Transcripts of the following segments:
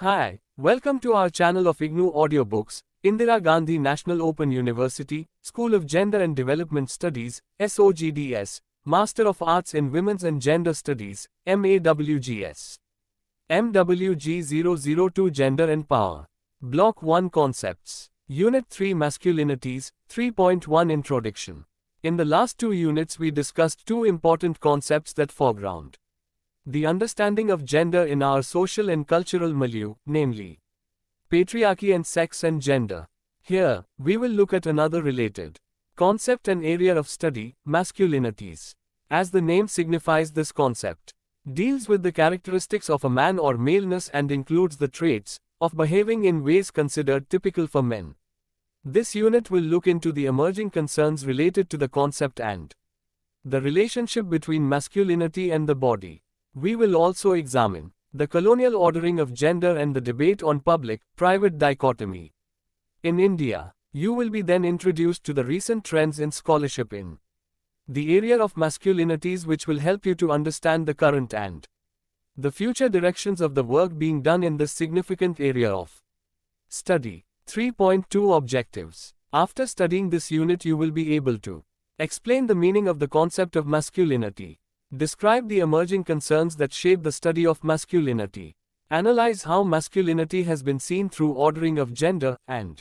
Hi, welcome to our channel of IGNOU audiobooks, Indira Gandhi National Open University, School of Gender and Development Studies, SOGDS, Master of Arts in Women's and Gender Studies, MAWGS. MWG 002 Gender and Power. Block-1 Concepts. Unit 3 Masculinities, 3.1 Introduction. In the last two units we discussed two important concepts that foreground the understanding of gender in our social and cultural milieu, namely patriarchy and sex and gender. Here, we will look at another related concept and area of study, masculinities. As the name signifies, this concept deals with the characteristics of a man or maleness and includes the traits of behaving in ways considered typical for men. This unit will look into the emerging concerns related to the concept and the relationship between masculinity and the body. We will also examine the colonial ordering of gender and the debate on public-private dichotomy. In India, you will be then introduced to the recent trends in scholarship in the area of masculinities, which will help you to understand the current and the future directions of the work being done in this significant area of study. 3.2 Objectives. After studying this unit, you will be able to explain the meaning of the concept of masculinity, describe the emerging concerns that shape the study of masculinity, analyze how masculinity has been seen through ordering of gender, and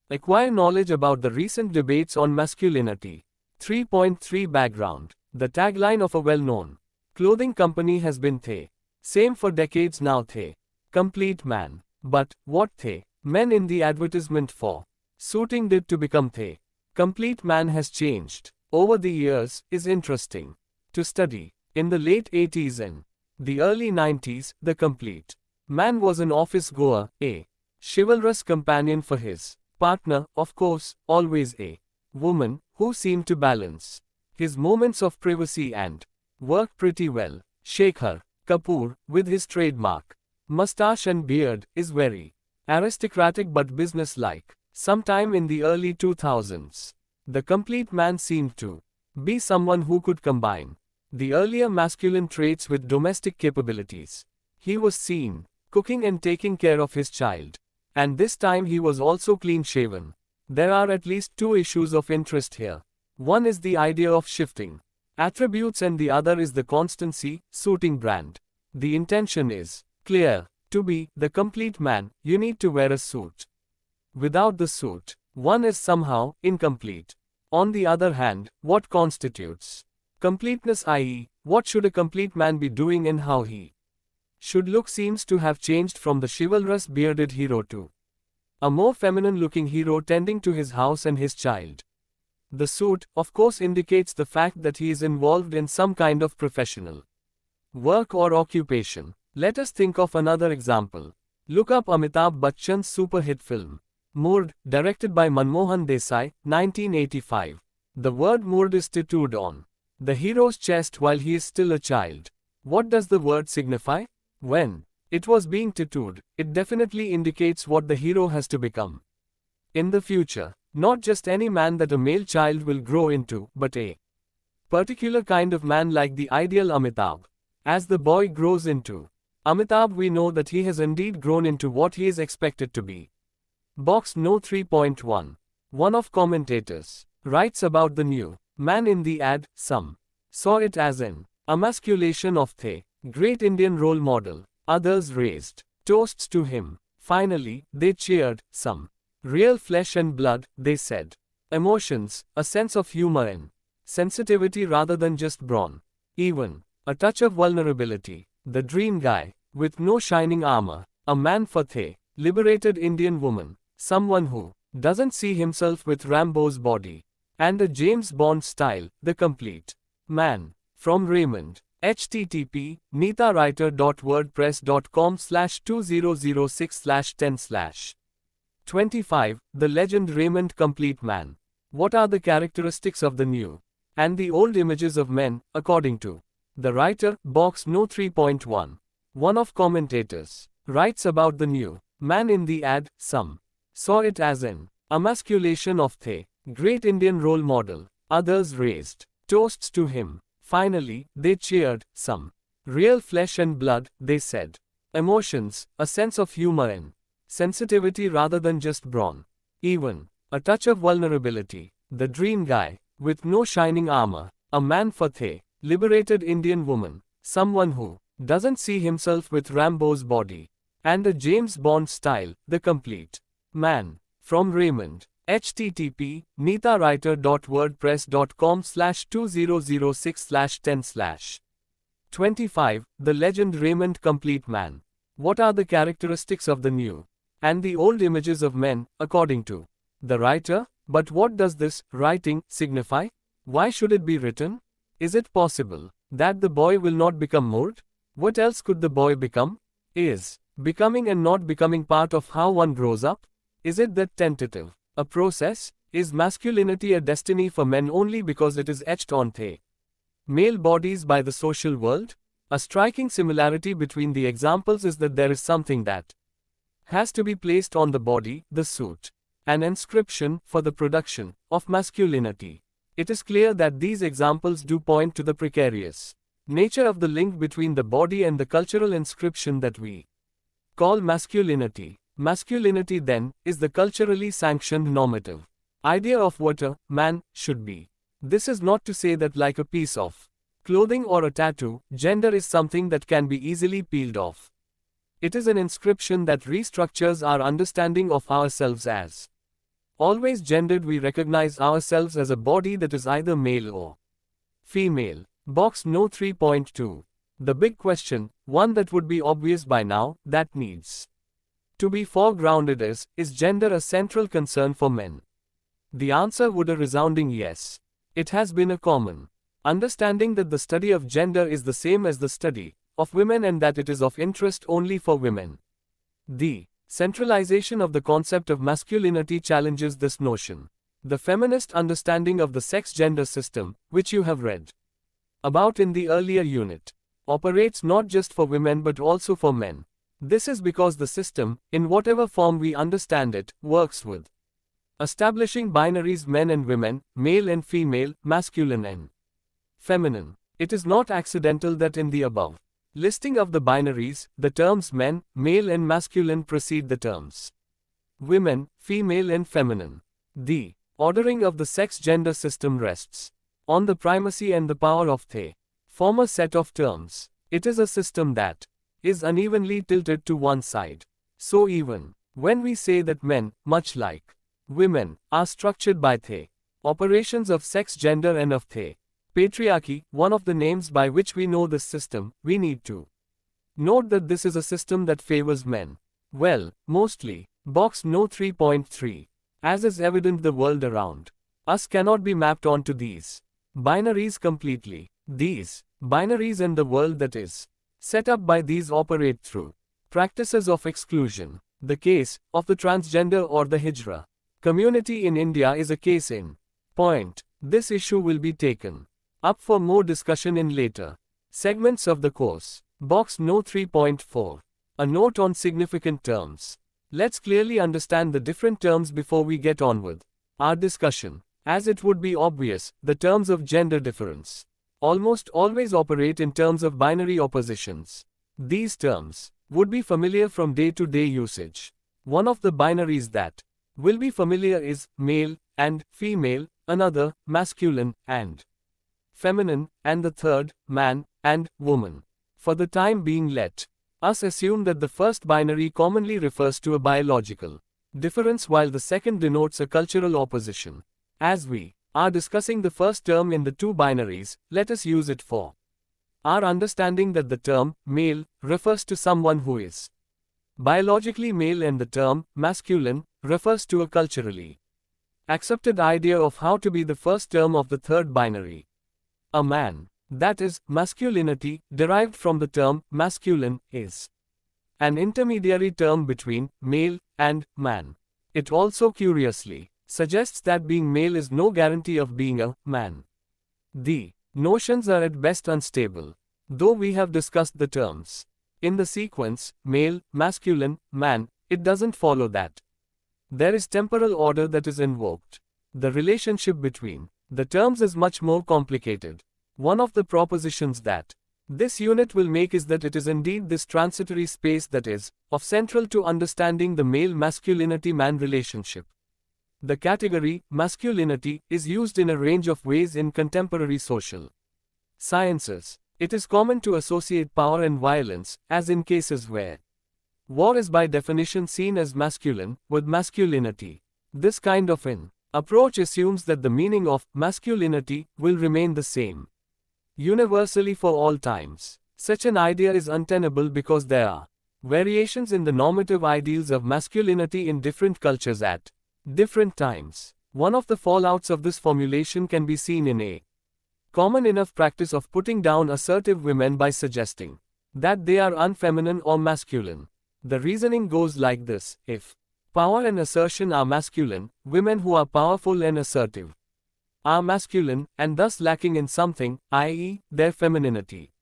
acquire knowledge about the recent debates on masculinity. 3.3 Background. The tagline of a well-known clothing company has been "The same for decades now, the complete man." But what the men in the advertisement for suiting did to become the complete man has changed over the years is interesting to study. In the late 80s and the early 90s, the complete man was an office goer, a chivalrous companion for his partner, of course, always a woman, who seemed to balance his moments of privacy and work pretty well. Shekhar Kapoor, with his trademark mustache and beard, is very aristocratic but businesslike. Sometime in the early 2000s, the complete man seemed to be someone who could combine the earlier masculine traits with domestic capabilities. He was seen cooking and taking care of his child. And this time he was also clean-shaven. There are at least two issues of interest here. One is the idea of shifting attributes and the other is the constancy, suiting brand. The intention is clear. To be the complete man, you need to wear a suit. Without the suit, one is somehow incomplete. On the other hand, what constitutes completeness, i.e., what should a complete man be doing and how he should look, seems to have changed from the chivalrous bearded hero to a more feminine-looking hero tending to his house and his child. The suit, of course, indicates the fact that he is involved in some kind of professional work or occupation. Let us think of another example. Look up Amitabh Bachchan's super hit film, MWG, directed by Manmohan Desai, 1985. The word MWG is tattooed on the hero's chest while he is still a child. What does the word signify? When it was being tattooed, it definitely indicates what the hero has to become in the future. Not just any man that a male child will grow into, but a particular kind of man like the ideal Amitabh. As the boy grows into Amitabh, we know that he has indeed grown into what he is expected to be. IGNOU 3.1. One of commentators writes about the new man in the ad. Some saw it as an emasculation of the great Indian role model. Others raised toasts to him. Finally, they cheered. Some real flesh and blood, they said. Emotions, a sense of humor and sensitivity rather than just brawn. Even a touch of vulnerability. The dream guy, with no shining armor. A man for the liberated Indian woman. Someone who doesn't see himself with Rambo's body and a James Bond style. The complete man. From Raymond. http neetawriter.wordpress.com/2006/10/25. The legend Raymond Complete Man. What are the characteristics of the new and the old images of men, according to the writer? IGNOU 3.1. One of commentators writes about the new man in the ad. Some saw it as an emasculation of the great Indian role model. Others raised toasts to him. Finally, they cheered. Some real flesh and blood, they said. Emotions, a sense of humor and sensitivity rather than just brawn. Even a touch of vulnerability. The dream guy, with no shining armor. A man for the liberated Indian woman. Someone who doesn't see himself with Rambo's body. And a James Bond style, the complete man. From Raymond. http neetawriter.wordpress.com/2006/10/ 25. The legend Raymond Complete Man. What are the characteristics of the new and the old images of men, according to the writer? But what does this writing signify? Why should it be written? Is it possible that the boy will not become moved? What else could the boy become? Is becoming and not becoming part of how one grows up? Is it that tentative a process? Is masculinity a destiny for men only because it is etched on the male bodies by the social world? A striking similarity between the examples is that there is something that has to be placed on the body, the suit, an inscription for the production of masculinity. It is clear that these examples do point to the precarious nature of the link between the body and the cultural inscription that we call masculinity. Masculinity, then, is the culturally sanctioned normative idea of what a man should be. This is not to say that, like a piece of clothing or a tattoo, gender is something that can be easily peeled off. It is an inscription that restructures our understanding of ourselves as always gendered. We recognize ourselves as a body that is either male or female. Box No 3.2. The big question, one that would be obvious by now, that needs to be foregrounded is gender a central concern for men? The answer would a resounding yes. It has been a common understanding that the study of gender is the same as the study of women and that it is of interest only for women. The centralization of the concept of masculinity challenges this notion. The feminist understanding of the sex-gender system, which you have read about in the earlier unit, operates not just for women but also for men. This is because the system, in whatever form we understand it, works with establishing binaries men and women, male and female, masculine and feminine. It is not accidental that in the above listing of the binaries, the terms men, male and masculine precede the terms women, female and feminine. The ordering of the sex-gender system rests on the primacy and the power of the former set of terms. It is a system that is unevenly tilted to one side. So even when we say that men, much like women, are structured by the operations of sex, gender and of the patriarchy, one of the names by which we know this system, we need to note that this is a system that favors men. Well, mostly. Box No 3.3. As is evident, the world around us cannot be mapped onto these binaries completely. These binaries and the world that is set up by these operate through practices of exclusion. The case of the transgender or the Hijra community in India is a case in point. This issue will be taken up for more discussion in later segments of the course. Box No 3.4. A note on significant terms. Let's clearly understand the different terms before we get on with our discussion. As it would be obvious, the terms of gender difference almost always operate in terms of binary oppositions. These terms would be familiar from day-to-day usage. One of the binaries that will be familiar is male and female, another masculine and feminine, and the third man and woman. For the time being, let us assume that the first binary commonly refers to a biological difference while the second denotes a cultural opposition. As we are discussing the first term in the two binaries, let us use it for our understanding that the term male refers to someone who is biologically male and the term masculine refers to a culturally accepted idea of how to be the first term of the third binary. A man, that is, masculinity, derived from the term masculine, is an intermediary term between male and man. It also curiously suggests that being male is no guarantee of being a man. The notions are at best unstable, though we have discussed the terms in the sequence male, masculine, man. It doesn't follow that there is temporal order that is invoked. The relationship between the terms is much more complicated. One of the propositions that This unit will make is that it is indeed this transitory space that is of central to understanding the male masculinity-man relationship. The category masculinity is used in a range of ways in contemporary social sciences. It is common to associate power and violence, as in cases where war is by definition seen as masculine, with masculinity. This kind of an approach assumes that the meaning of masculinity will remain the same universally for all times. Such an idea is untenable because there are variations in the normative ideals of masculinity in different cultures at different times. One of the fallouts of this formulation can be seen in a common enough practice of putting down assertive women by suggesting that they are unfeminine or masculine. The reasoning goes like this: if power and assertion are masculine, women who are powerful and assertive are masculine, and thus lacking in something, i.e., their femininity.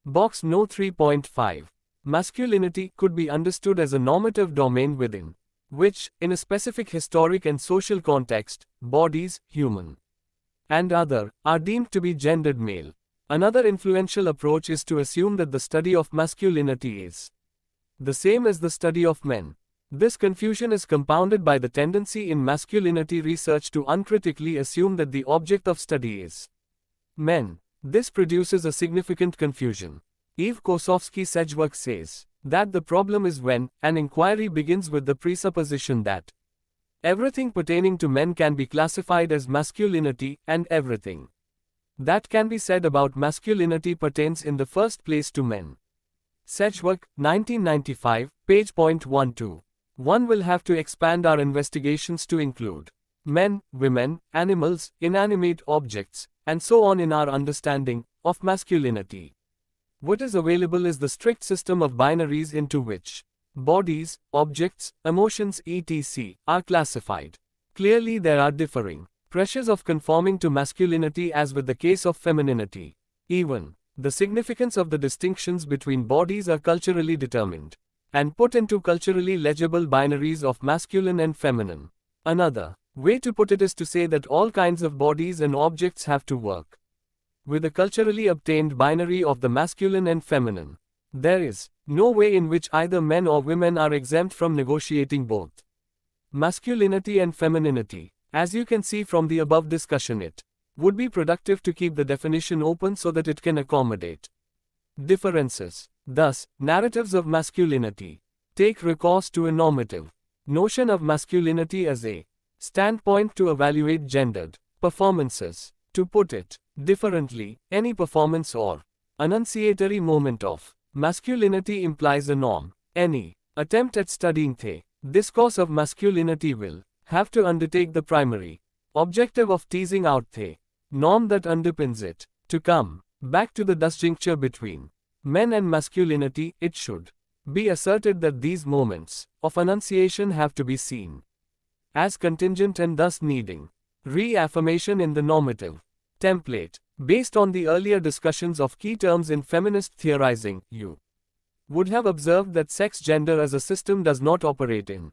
Box No 3.5. Masculinity could be understood as a normative domain within which, in a specific historic and social context, bodies, human and other, are deemed to be gendered male. Another influential approach is to assume that the study of masculinity is the same as the study of men. This confusion is compounded by the tendency in masculinity research to uncritically assume that the object of study is men. This produces a significant confusion. Eve Kosofsky-Sedgwick says that the problem is when an inquiry begins with the presupposition that everything pertaining to men can be classified as masculinity, and everything that can be said about masculinity pertains in the first place to men. Sedgwick, 1995, page .12. One will have to expand our investigations to include men, women, animals, inanimate objects, and so on in our understanding of masculinity. What is available is the strict system of binaries into which bodies, objects, emotions etc. are classified. Clearly there are differing pressures of conforming to masculinity as with the case of femininity. Even the significance of the distinctions between bodies are culturally determined and put into culturally legible binaries of masculine and feminine. Another way to put it is to say that all kinds of bodies and objects have to work with a culturally obtained binary of the masculine and feminine. There is no way in which either men or women are exempt from negotiating both masculinity and femininity. As you can see from the above discussion, it would be productive to keep the definition open so that it can accommodate differences. Thus, narratives of masculinity take recourse to a normative notion of masculinity as a standpoint to evaluate gendered performances. To put it differently, any performance or enunciatory moment of masculinity implies a norm. Any attempt at studying the discourse of masculinity will have to undertake the primary objective of teasing out the norm that underpins it. To come back to the disjuncture between men and masculinity, it should be asserted that these moments of enunciation have to be seen as contingent and thus needing reaffirmation in the normative template. Based on the earlier discussions of key terms in feminist theorizing, you would have observed that sex-gender as a system does not operate in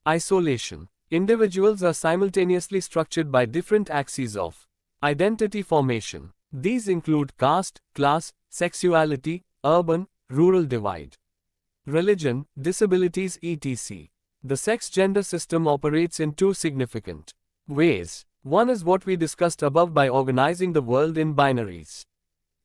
isolation. Individuals are simultaneously structured by different axes of identity formation. These include caste, class, sexuality, urban, rural divide, religion, disabilities etc. The sex-gender system operates in two significant ways. One is what we discussed above by organizing the world in binaries.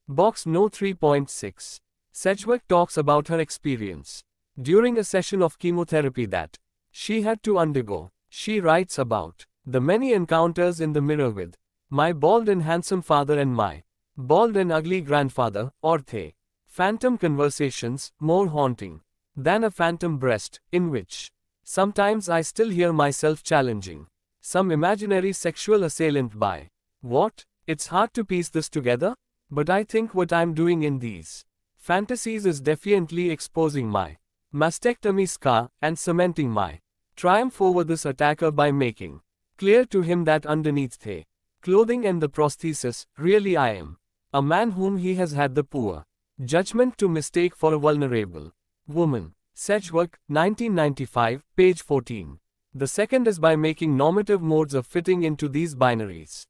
Box No 3.6. Sedgwick talks about her experience during a session of chemotherapy that she had to undergo. She writes about the many encounters in the mirror with my bald and handsome father and my bald and ugly grandfather, or the phantom conversations, more haunting than a phantom breast, in which sometimes I still hear myself challenging some imaginary sexual assailant by what? It's hard to piece this together, but I think what I'm doing in these fantasies is defiantly exposing my mastectomy scar and cementing my triumph over this attacker by making clear to him that underneath the clothing and the prosthesis, really I am a man whom he has had the poor judgment to mistake for a vulnerable woman. Sedgwick, 1995, page 14. The second is by making normative modes of fitting into these binaries.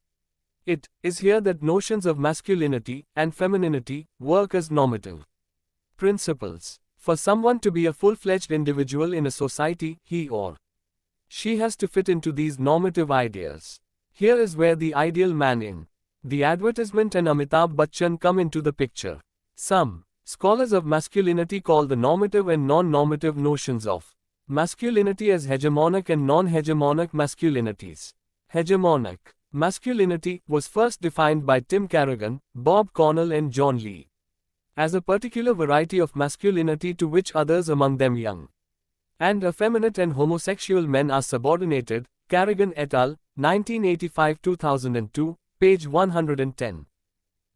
It is here that notions of masculinity and femininity work as normative principles. For someone to be a full-fledged individual in a society, he or she has to fit into these normative ideas. Here is where the ideal man in the advertisement and Amitabh Bachchan come into the picture. Some scholars of masculinity call the normative and non-normative notions of masculinity as hegemonic and non-hegemonic masculinities. Hegemonic masculinity was first defined by Tim Carrigan, Bob Cornell and John Lee as a particular variety of masculinity to which others, among them young and effeminate and homosexual men, are subordinated. Carrigan et al., 1985-2002, page 110.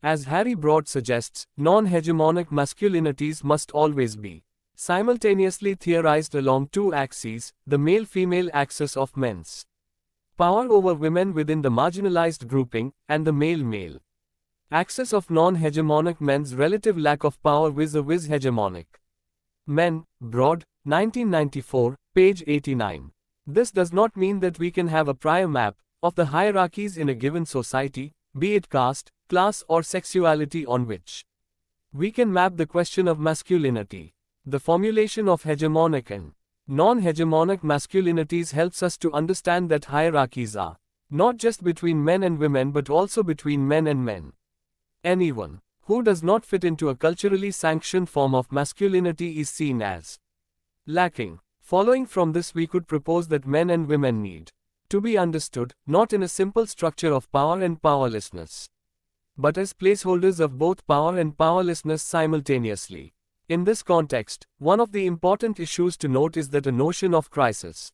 As Harry Broad suggests, non-hegemonic masculinities must always be simultaneously theorized along two axes, the male-female axis of men's power over women within the marginalized grouping, and the male-male axis of non-hegemonic men's relative lack of power vis-a-vis hegemonic men. Broad, 1994, page 89. This does not mean that we can have a prior map of the hierarchies in a given society, be it caste, class or sexuality, on which we can map the question of masculinity. The formulation of hegemonic and non-hegemonic masculinities helps us to understand that hierarchies are not just between men and women but also between men and men. Anyone who does not fit into a culturally sanctioned form of masculinity is seen as lacking. Following from this, we could propose that men and women need to be understood, not in a simple structure of power and powerlessness, but as placeholders of both power and powerlessness simultaneously. In this context, one of the important issues to note is that a notion of crisis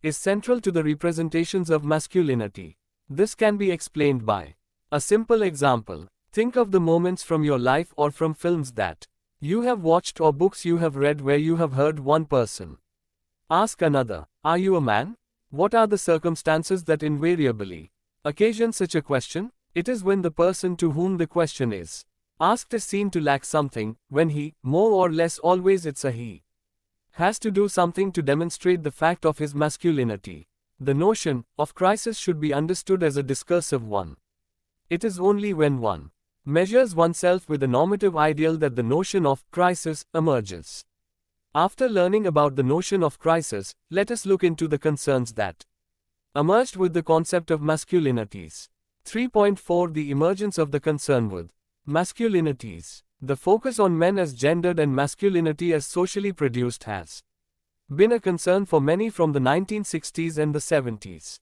is central to the representations of masculinity. This can be explained by a simple example. Think of the moments from your life or from films that you have watched or books you have read where you have heard one person ask another, "Are you a man?" What are the circumstances that invariably occasion such a question? It is when the person to whom the question is asked is seen to lack something, when he, more or less always it's a he, has to do something to demonstrate the fact of his masculinity. The notion of crisis should be understood as a discursive one. It is only when one measures oneself with a normative ideal that the notion of crisis emerges. After learning about the notion of crisis, let us look into the concerns that emerged with the concept of masculinities. 3.4 The emergence of the concern with masculinities. The focus on men as gendered and masculinity as socially produced has been a concern for many from the 1960s and the 70s.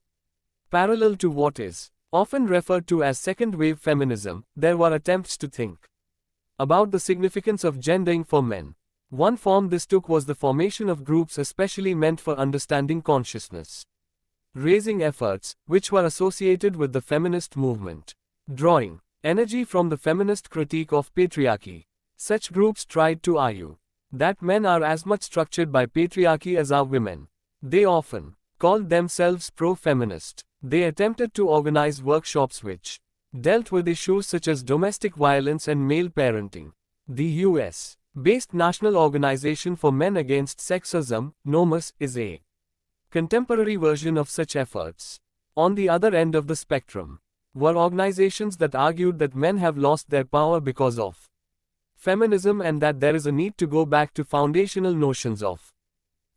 Parallel to what is often referred to as second-wave feminism, there were attempts to think about the significance of gendering for men. One form this took was the formation of groups especially meant for understanding consciousness raising efforts, which were associated with the feminist movement, drawing energy from the feminist critique of patriarchy. Such groups tried to argue that men are as much structured by patriarchy as are women. They often called themselves pro-feminist. They attempted to organize workshops which dealt with issues such as domestic violence and male parenting. The US-based National Organization for Men Against Sexism, NOMAS, is a contemporary version of such efforts. On the other end of the spectrum were organizations that argued that men have lost their power because of feminism and that there is a need to go back to foundational notions of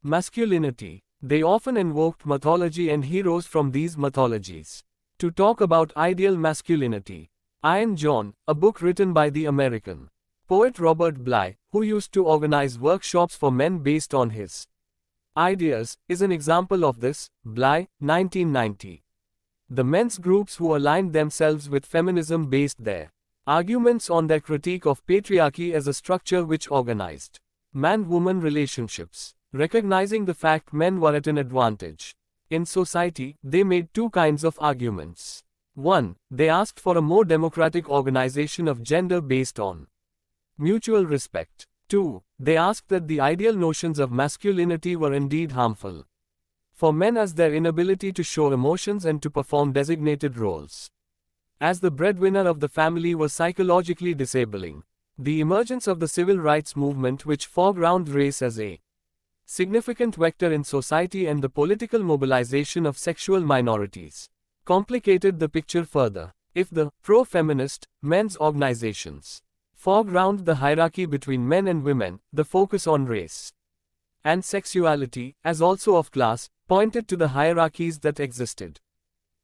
masculinity. They often invoked mythology and heroes from these mythologies to talk about ideal masculinity. Iron John, a book written by the American poet Robert Bly, who used to organize workshops for men based on his ideas, is an example of this. Bly, 1990. The men's groups who aligned themselves with feminism based their arguments on their critique of patriarchy as a structure which organized man-woman relationships. Recognizing the fact men were at an advantage in society, they made two kinds of arguments. 1. They asked for a more democratic organization of gender based on mutual respect. 2. They asked that the ideal notions of masculinity were indeed harmful for men as their inability to show emotions and to perform designated roles as the breadwinner of the family was psychologically disabling. The emergence of the civil rights movement, which foregrounded race as a significant vector in society, and the political mobilization of sexual minorities complicated the picture further. If the pro-feminist men's organizations foreground the hierarchy between men and women, the focus on race and sexuality, as also of class, pointed to the hierarchies that existed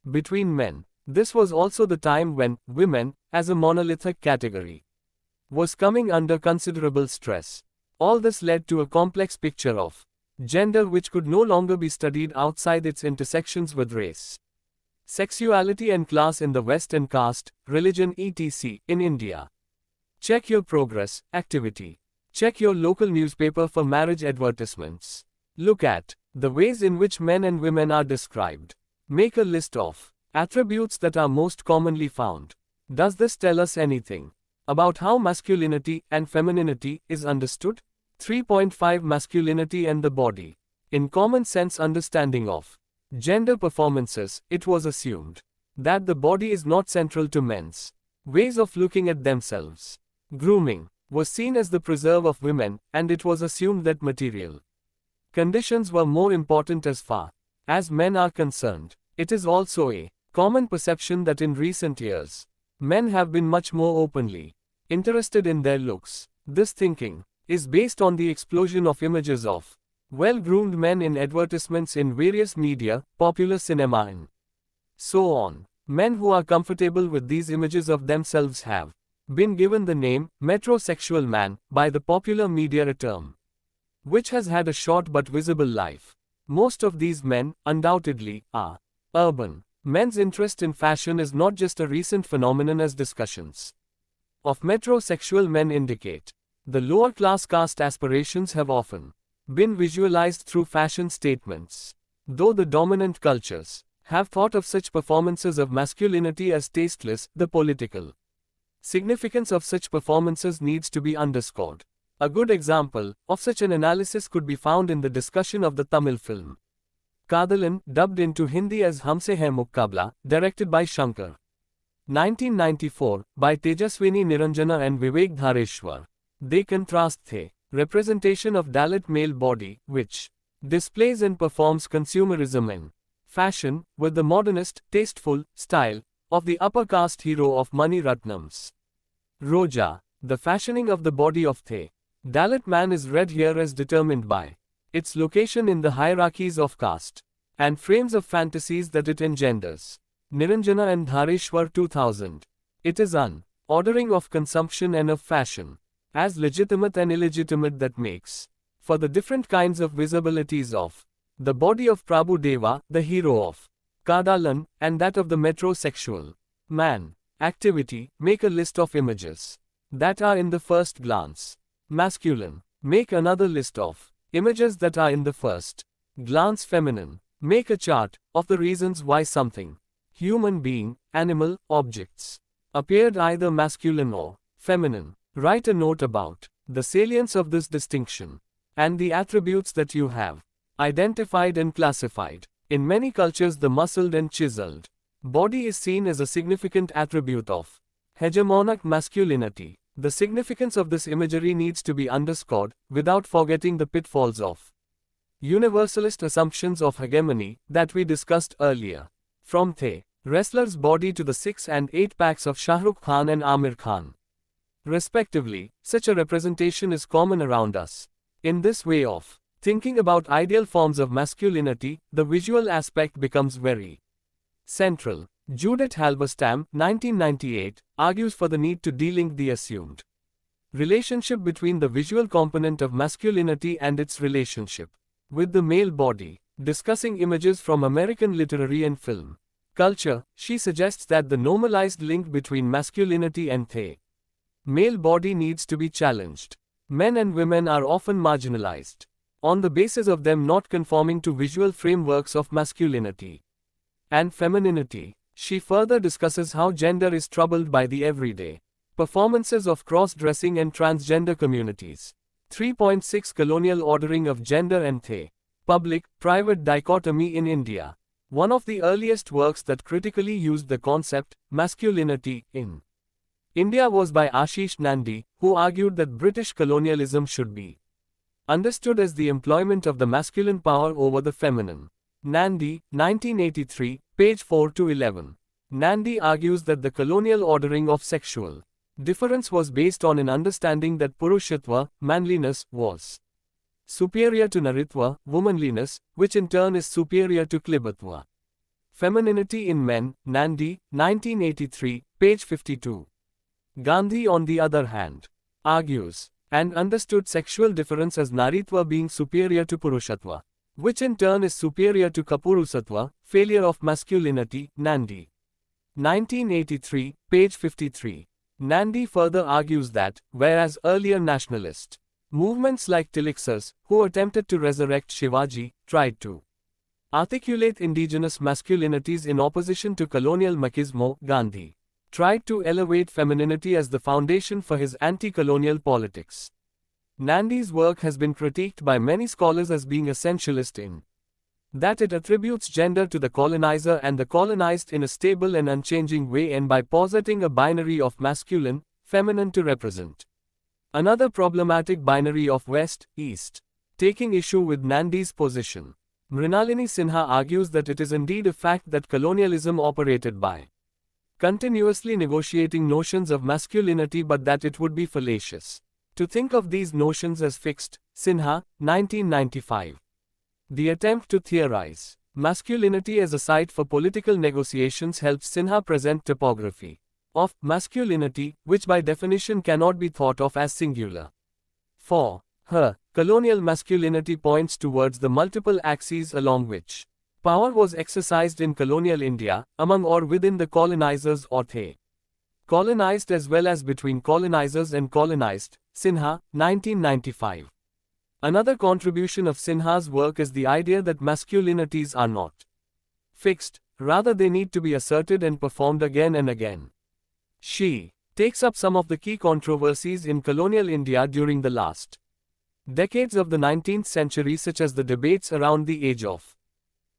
between men. This was also the time when women, as a monolithic category, was coming under considerable stress. All this led to a complex picture of gender which could no longer be studied outside its intersections with race, sexuality and class in the West and caste, religion etc. in India. Check your progress, activity. Check your local newspaper for marriage advertisements. Look at the ways in which men and women are described. Make a list of attributes that are most commonly found. Does this tell us anything about how masculinity and femininity is understood? 3.5 Masculinity and the body. In common sense understanding of gender performances, it was assumed that the body is not central to men's ways of looking at themselves. Grooming was seen as the preserve of women, and it was assumed that material conditions were more important as far as men are concerned. It is also a common perception that in recent years, men have been much more openly interested in their looks. This thinking is based on the explosion of images of well-groomed men in advertisements in various media, popular cinema and so on. Men who are comfortable with these images of themselves have been given the name metrosexual man by the popular media, a term which has had a short but visible life. Most of these men, undoubtedly, are urban. Men's interest in fashion is not just a recent phenomenon, as discussions of metrosexual men indicate. The lower class caste aspirations have often been visualized through fashion statements, though the dominant cultures have thought of such performances of masculinity as tasteless. The political significance of such performances needs to be underscored. A good example of such an analysis could be found in the discussion of the Tamil film Kadalan, dubbed into Hindi as Humse Hai Mukkabla, directed by Shankar. 1994, by Tejaswini Niranjana and Vivek Dhareshwar. They contrast the representation of Dalit male body, which displays and performs consumerism in fashion, with the modernist, tasteful style of the upper caste hero of Mani Ratnam's Roja. The fashioning of the body of the Dalit man is read here as determined by its location in the hierarchies of caste and frames of fantasies that it engenders. Niranjana and Dhareshwar 2000. It is an ordering of consumption and of fashion, as legitimate and illegitimate, that makes for the different kinds of visibilities of the body of Prabhu Deva, the hero of Kadalan, and that of the metrosexual man. Activity. Make a list of images that are in the first glance masculine. Make another list of images that are in the first glance feminine. Make a chart of the reasons why something, human being, animal, objects, appeared either masculine or feminine. Write a note about the salience of this distinction and the attributes that you have identified and classified. In many cultures, the muscled and chiseled body is seen as a significant attribute of hegemonic masculinity. The significance of this imagery needs to be underscored, without forgetting the pitfalls of universalist assumptions of hegemony that we discussed earlier. From the wrestler's body to the 6 and 8 packs of Shah Rukh Khan and Amir Khan, respectively, such a representation is common around us. In this way of thinking about ideal forms of masculinity, the visual aspect becomes very central. Judith Halberstam, 1998, argues for the need to delink the assumed relationship between the visual component of masculinity and its relationship with the male body. Discussing images from American literary and film culture, she suggests that the normalized link between masculinity and the male body needs to be challenged. Men and women are often marginalized on the basis of them not conforming to visual frameworks of masculinity and femininity. She further discusses how gender is troubled by the everyday performances of cross-dressing and transgender communities. 3.6 Colonial ordering of gender and the public-private dichotomy in India. One of the earliest works that critically used the concept masculinity in India was by Ashish Nandi, who argued that British colonialism should be understood as the employment of the masculine power over the feminine. Nandi, 1983, page 4 to 11. Nandi argues that the colonial ordering of sexual difference was based on an understanding that Purushatva, manliness, was superior to Naritva, womanliness, which in turn is superior to Klibatva, femininity in men. Nandi, 1983, page 52. Gandhi, on the other hand, argues and understood sexual difference as Naritva being superior to Purushatva, which in turn is superior to Kapurusatva, failure of masculinity. Nandi, 1983, page 53. Nandi further argues that, whereas earlier nationalist movements like Tiliksas, who attempted to resurrect Shivaji, tried to articulate indigenous masculinities in opposition to colonial machismo, Gandhi tried to elevate femininity as the foundation for his anti-colonial politics. Nandi's work has been critiqued by many scholars as being essentialist in that it attributes gender to the colonizer and the colonized in a stable and unchanging way, and by positing a binary of masculine, feminine to represent another problematic binary of West, East. Taking issue with Nandi's position, Mrinalini Sinha argues that it is indeed a fact that colonialism operated by continuously negotiating notions of masculinity, but that it would be fallacious to think of these notions as fixed. Sinha, 1995. The attempt to theorize masculinity as a site for political negotiations helps Sinha present topography of masculinity, which by definition cannot be thought of as singular. For her, colonial masculinity points towards the multiple axes along which power was exercised in colonial India, among or within the colonizers or they colonized, as well as between colonizers and colonized. Sinha, 1995. Another contribution of Sinha's work is the idea that masculinities are not fixed, rather they need to be asserted and performed again and again. She takes up some of the key controversies in colonial India during the last decades of the 19th century, such as the debates around the age of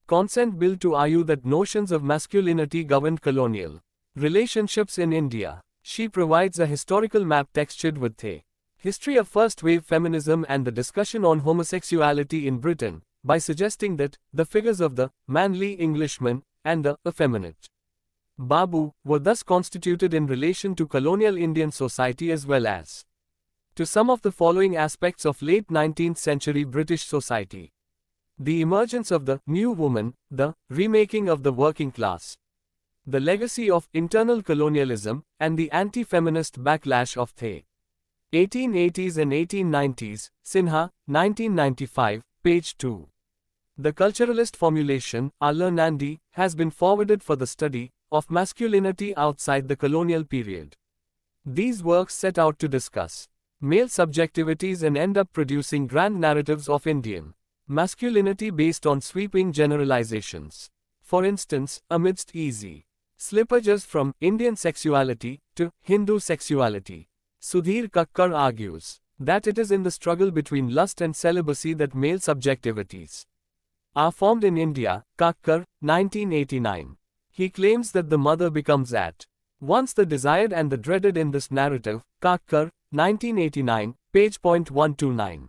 consent bill, to argue that notions of masculinity governed colonial relationships in India. She provides a historical map textured with the history of first-wave feminism and the discussion on homosexuality in Britain, by suggesting that the figures of the manly Englishman and the effeminate Babu were thus constituted in relation to colonial Indian society as well as to some of the following aspects of late 19th century British society: the emergence of the new woman, the remaking of the working class, the legacy of internal colonialism, and the anti-feminist backlash of the 1880s and 1890s. Sinha, 1995, page 2. The culturalist formulation, Allah Nandi, has been forwarded for the study of masculinity outside the colonial period. These works set out to discuss male subjectivities and end up producing grand narratives of Indian masculinity based on sweeping generalizations. For instance, amidst easy slippages from Indian sexuality to Hindu sexuality, Sudhir Kakkar argues that it is in the struggle between lust and celibacy that male subjectivities are formed in India. Kakkar, 1989. He claims that the mother becomes at once the desired and the dreaded in this narrative. Kakkar, 1989, page .129.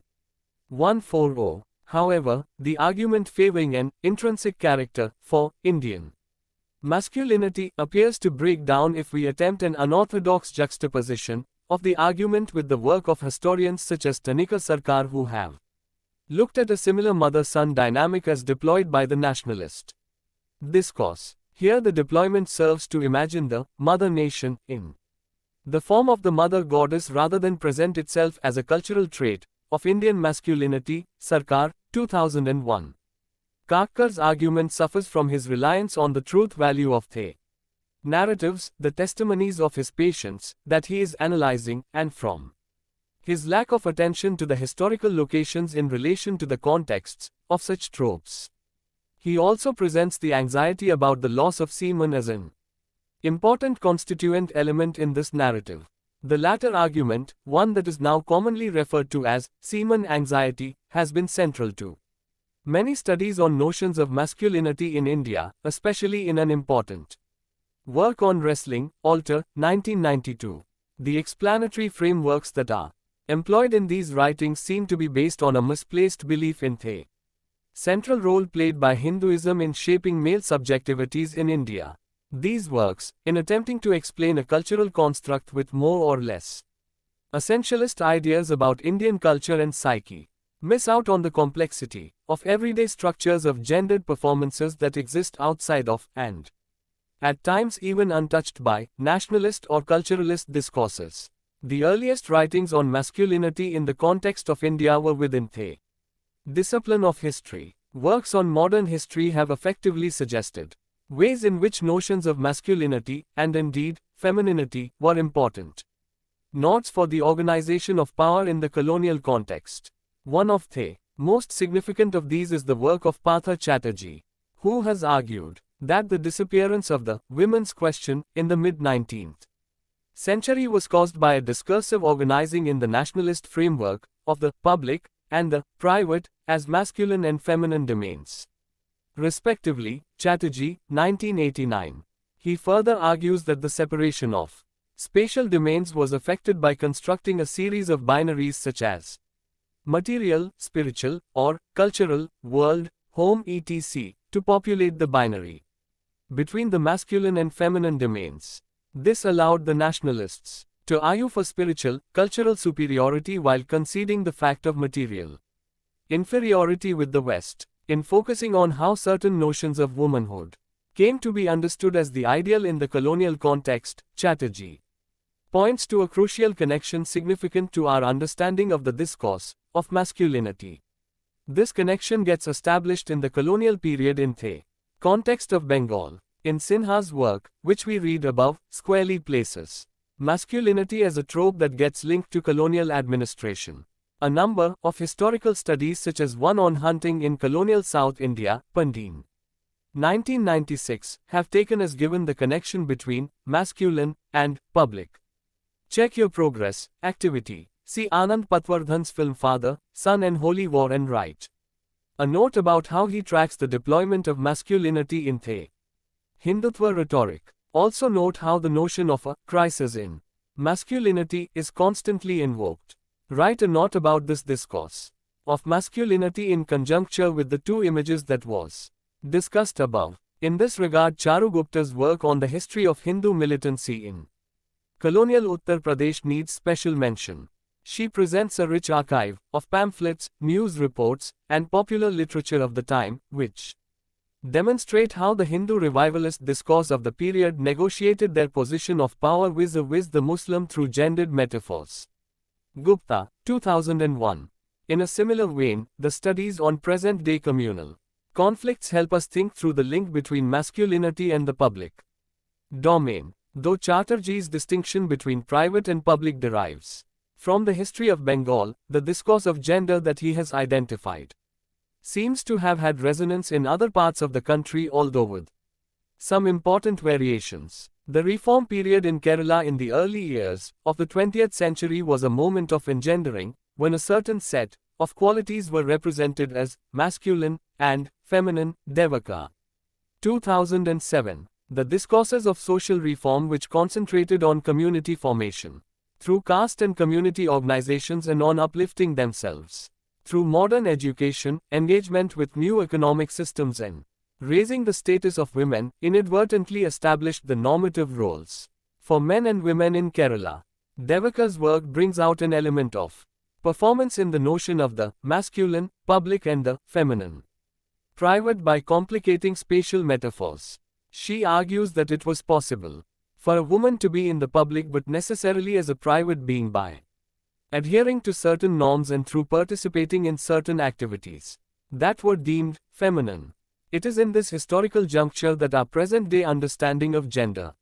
140. However, the argument favoring an intrinsic character for Indian masculinity appears to break down if we attempt an unorthodox juxtaposition of the argument with the work of historians such as Tanika Sarkar, who have looked at a similar mother-son dynamic as deployed by the nationalist discourse. Here the deployment serves to imagine the mother nation in the form of the mother goddess rather than present itself as a cultural trait of Indian masculinity. Sarkar, 2001. Kakkar's argument suffers from his reliance on the truth value of the narratives, the testimonies of his patients, that he is analyzing, and from his lack of attention to the historical locations in relation to the contexts of such tropes. He also presents the anxiety about the loss of semen as an important constituent element in this narrative. The latter argument, one that is now commonly referred to as semen anxiety, has been central to many studies on notions of masculinity in India, especially in an important work on wrestling, Alter, 1992. The explanatory frameworks that are employed in these writings seem to be based on a misplaced belief in the central role played by Hinduism in shaping male subjectivities in India. These works, in attempting to explain a cultural construct with more or less essentialist ideas about Indian culture and psyche, miss out on the complexity of everyday structures of gendered performances that exist outside of, and at times even untouched by, nationalist or culturalist discourses. The earliest writings on masculinity in the context of India were within the discipline of history. Works on modern history have effectively suggested ways in which notions of masculinity, and indeed, femininity, were important nodes for the organization of power in the colonial context. One of the most significant of these is the work of Partha Chatterjee, who has argued that the disappearance of the women's question in the mid-19th century was caused by a discursive organizing in the nationalist framework of the public and the private as masculine and feminine domains, respectively. Chatterjee, 1989. He further argues that the separation of spatial domains was affected by constructing a series of binaries such as material, spiritual, or cultural, world, home etc. to populate the binary between the masculine and feminine domains. This allowed the nationalists to argue for spiritual, cultural superiority while conceding the fact of material inferiority with the West. In focusing on how certain notions of womanhood came to be understood as the ideal in the colonial context, Chatterjee points to a crucial connection significant to our understanding of the discourse of masculinity. This connection gets established in the colonial period in the context of Bengal. In Sinha's work, which we read above, squarely places masculinity as a trope that gets linked to colonial administration. A number of historical studies such as one on hunting in colonial South India, Pandeen, 1996, have taken as given the connection between masculine and public. Check your progress, activity. See Anand Patwardhan's film Father, Son and Holy War and Right. A note about how he tracks the deployment of masculinity in the Hindutva rhetoric. Also note how the notion of a crisis in masculinity is constantly invoked. Write a note about this discourse of masculinity in conjuncture with the two images that was discussed above. In this regard, Charu Gupta's work on the history of Hindu militancy in colonial Uttar Pradesh needs special mention. She presents a rich archive of pamphlets, news reports, and popular literature of the time, which demonstrate how the Hindu revivalist discourse of the period negotiated their position of power vis-a-vis the Muslim through gendered metaphors. Gupta, 2001. In a similar vein, the studies on present-day communal conflicts help us think through the link between masculinity and the public domain. Though Chatterjee's distinction between private and public derives from the history of Bengal, the discourse of gender that he has identified seems to have had resonance in other parts of the country, although with some important variations. The reform period in Kerala in the early years of the 20th century was a moment of engendering, when a certain set of qualities were represented as masculine and feminine. Devaka, 2007. The discourses of social reform which concentrated on community formation through caste and community organizations and on uplifting themselves through modern education, engagement with new economic systems and raising the status of women, inadvertently established the normative roles for men and women in Kerala. Devaka's work brings out an element of performance in the notion of the masculine, public and the feminine, private by complicating spatial metaphors. She argues that it was possible for a woman to be in the public but necessarily as a private being by adhering to certain norms and through participating in certain activities that were deemed feminine. It is in this historical juncture that our present-day understanding of gender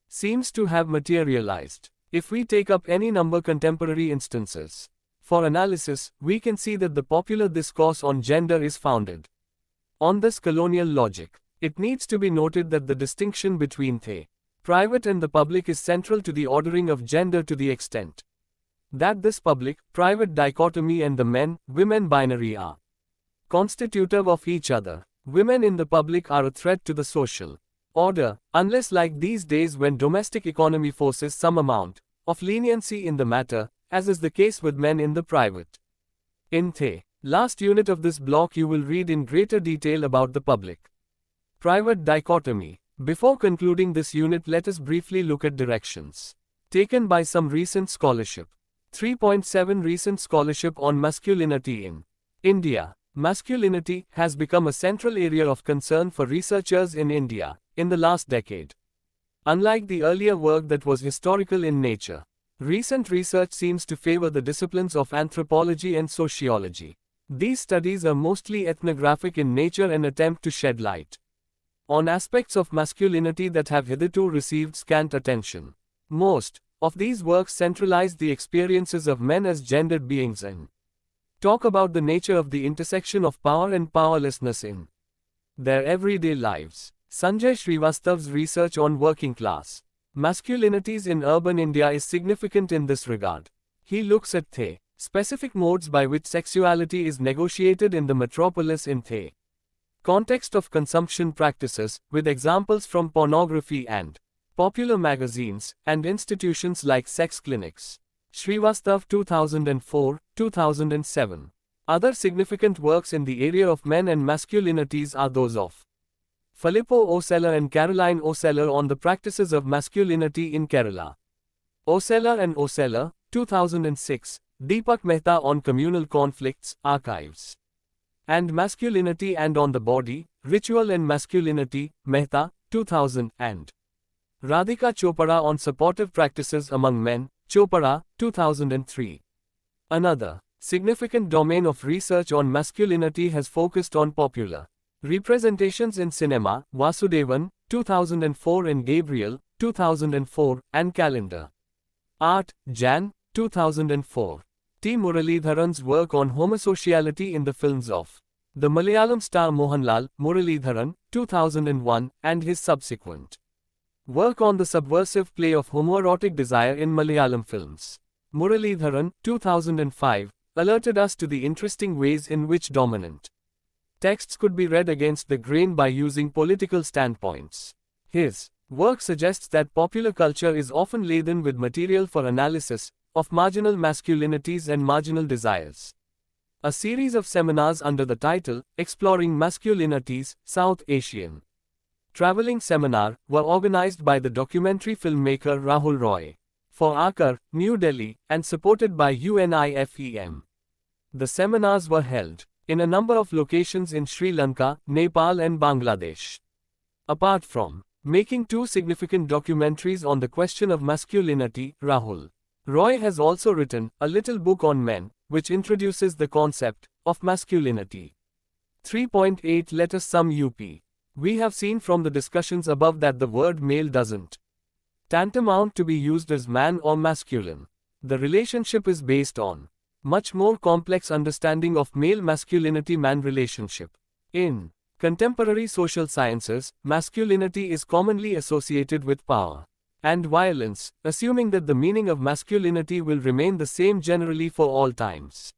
seems to have materialized. If we take up any number contemporary instances for analysis, we can see that the popular discourse on gender is founded on this colonial logic. It needs to be noted that the distinction between the private and the public is central to the ordering of gender to the extent that this public-private dichotomy and the men-women binary are constitutive of each other. Women in the public are a threat to the social order, unless like these days when domestic economy forces some amount of leniency in the matter, as is the case with men in the private. In the last unit of this block you will read in greater detail about the public-private dichotomy. Before concluding this unit, let us briefly look at directions taken by some recent scholarship. 3.7 Recent scholarship on masculinity in India. Masculinity has become a central area of concern for researchers in India in the last decade. Unlike the earlier work that was historical in nature, recent research seems to favor the disciplines of anthropology and sociology. These studies are mostly ethnographic in nature and attempt to shed light on aspects of masculinity that have hitherto received scant attention. Most of these works centralize the experiences of men as gendered beings and talk about the nature of the intersection of power and powerlessness in their everyday lives. Sanjay Srivastav's research on working class masculinities in urban India is significant in this regard. He looks at the specific modes by which sexuality is negotiated in the metropolis in the context of consumption practices, with examples from pornography and popular magazines and institutions like sex clinics. Srivastav 2004-2007. Other significant works in the area of men and masculinities are those of Filippo Oseller and Caroline Oseller on the practices of masculinity in Kerala. Oseller and Oseller, 2006, Deepak Mehta on communal conflicts, archives, and masculinity and on the body, ritual and masculinity, Mehta, 2000, and Radhika Chopra on supportive practices among men, Chopra, 2003. Another significant domain of research on masculinity has focused on popular representations in cinema, Vasudevan, 2004 and Gabriel, 2004, and calendar art, Jan, 2004. T. Muralidharan's work on homosociality in the films of the Malayalam star Mohanlal, Muralidharan, 2001, and his subsequent work on the subversive play of homoerotic desire in Malayalam films. Muralidharan, 2005, alerted us to the interesting ways in which dominant texts could be read against the grain by using political standpoints. His work suggests that popular culture is often laden with material for analysis of marginal masculinities and marginal desires. A series of seminars under the title, Exploring Masculinities, South Asian Traveling Seminar, were organized by the documentary filmmaker Rahul Roy for Akar, New Delhi, and supported by UNIFEM. The seminars were held in a number of locations in Sri Lanka, Nepal and Bangladesh. Apart from making two significant documentaries on the question of masculinity, Rahul Roy has also written a little book on men, which introduces the concept of masculinity. 3.8 Let us sum up. We have seen from the discussions above that the word male doesn't tantamount to be used as man or masculine. The relationship is based on much more complex understanding of male masculinity-man relationship. In contemporary social sciences, masculinity is commonly associated with power and violence, assuming that the meaning of masculinity will remain the same generally for all times.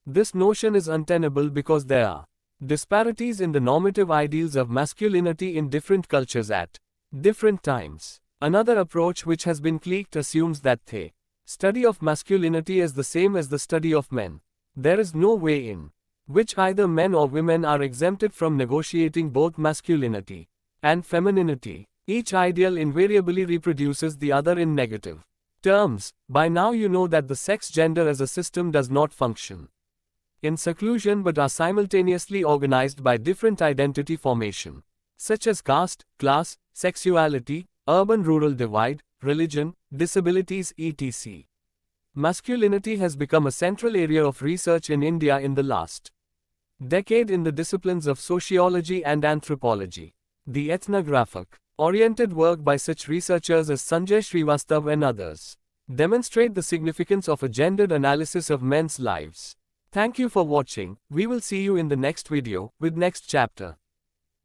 This notion is untenable because there are disparities in the normative ideals of masculinity in different cultures at different times. Another approach which has been cliqued assumes that the study of masculinity is the same as the study of men. There is no way in which either men or women are exempted from negotiating both masculinity and femininity. Each ideal invariably reproduces the other in negative terms. By now you know that the sex gender as a system does not function in seclusion but are simultaneously organized by different identity formation, such as caste, class, sexuality, urban-rural divide, religion, disabilities etc. Masculinity has become a central area of research in India in the last decade in the disciplines of sociology and anthropology. The ethnographic oriented work by such researchers as Sanjay Srivastav and others demonstrate the significance of a gendered analysis of men's lives. Thank you for watching. We will see you in the next video with next chapter.